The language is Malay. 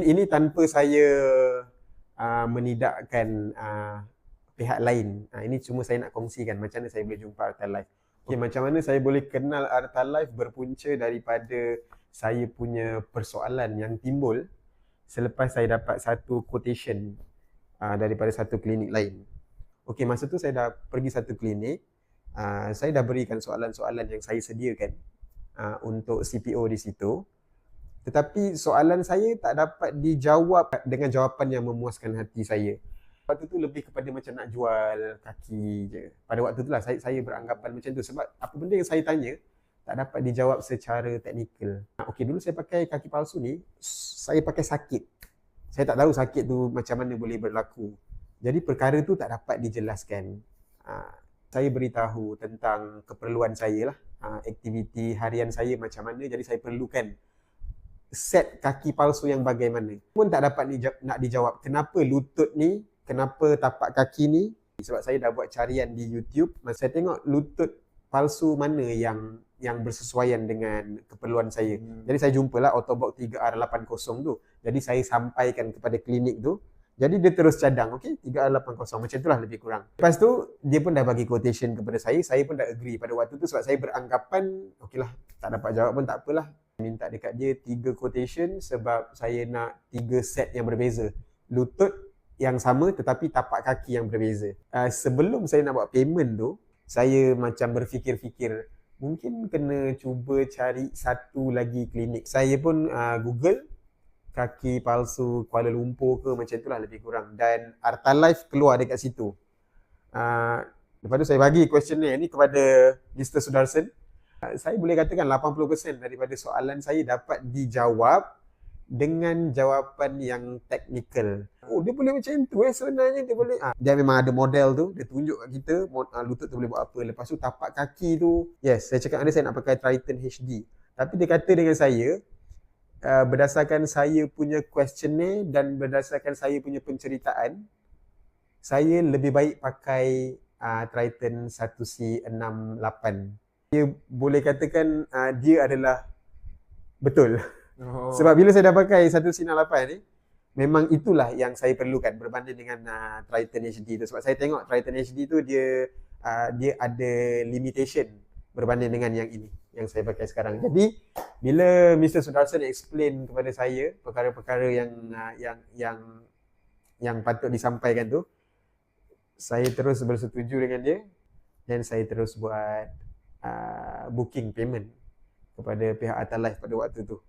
Ini tanpa saya menidakkan pihak lain. Ini cuma saya nak kongsikan macam mana saya boleh jumpa Artalife. Okay, macam mana saya boleh kenal Artalife berpunca daripada saya punya persoalan yang timbul selepas saya dapat satu quotation daripada satu klinik lain. Okey, masa tu saya dah pergi satu klinik, saya dah berikan soalan-soalan yang saya sediakan untuk CPO di situ. Tetapi soalan saya tak dapat dijawab dengan jawapan yang memuaskan hati saya. Waktu tu lebih kepada macam nak jual kaki je. Pada waktu tu lah saya beranggapan macam tu. Sebab apa benda yang saya tanya tak dapat dijawab secara teknikal. Okey, dulu saya pakai kaki palsu ni, saya pakai sakit. Saya tak tahu sakit tu macam mana boleh berlaku. Jadi perkara tu tak dapat dijelaskan. Saya beritahu tentang keperluan saya lah. Aktiviti harian saya macam mana. Jadi saya perlukan set kaki palsu yang bagaimana. Pun tak dapat nak dijawab. Kenapa lutut ni, kenapa tapak kaki ni. Sebab saya dah buat carian di YouTube. Saya tengok lutut palsu mana yang bersesuaian dengan keperluan saya. Jadi saya jumpalah Autobox 3R80 tu. Jadi saya sampaikan kepada klinik tu. Jadi dia terus cadang, okey, 3R80. Macam itulah lebih kurang. Lepas tu dia pun dah bagi quotation kepada saya pun dah agree pada waktu tu sebab saya beranggapan okeylah, tak dapat jawab pun tak apalah. Minta dekat dia 3 quotation sebab saya nak 3 set yang berbeza. Lutut yang sama tetapi tapak kaki yang berbeza. Sebelum saya nak buat payment tu, saya macam berfikir-fikir mungkin kena cuba cari satu lagi klinik. Saya pun Google kaki palsu Kuala Lumpur ke macam itulah lebih kurang. Dan Artalife keluar dekat situ. Lepas tu saya bagi questionnaire ni kepada Mr. Sudarsan. Saya boleh katakan 80% daripada soalan saya dapat dijawab dengan jawapan yang teknikal. Oh, dia boleh macam tu sebenarnya dia boleh. Dia memang ada model tu, dia tunjuk kat kita lutut tu boleh buat apa. Lepas tu tapak kaki tu, yes, saya cakap dengan dia saya nak pakai Triton HD. Tapi dia kata dengan saya, berdasarkan saya punya questionnaire dan berdasarkan saya punya penceritaan, saya lebih baik pakai Triton 1C68. Dia boleh katakan dia adalah betul. Sebab bila saya dah pakai 1C68 ni, memang itulah yang saya perlukan berbanding dengan Triton HD tu. Sebab saya tengok Triton HD tu dia ada limitation berbanding dengan yang ini yang saya pakai sekarang. Jadi bila Mr. Sudarsan explain kepada saya perkara-perkara yang patut disampaikan tu, saya terus bersetuju dengan dia dan saya terus buat booking payment kepada pihak Artalife pada waktu tu.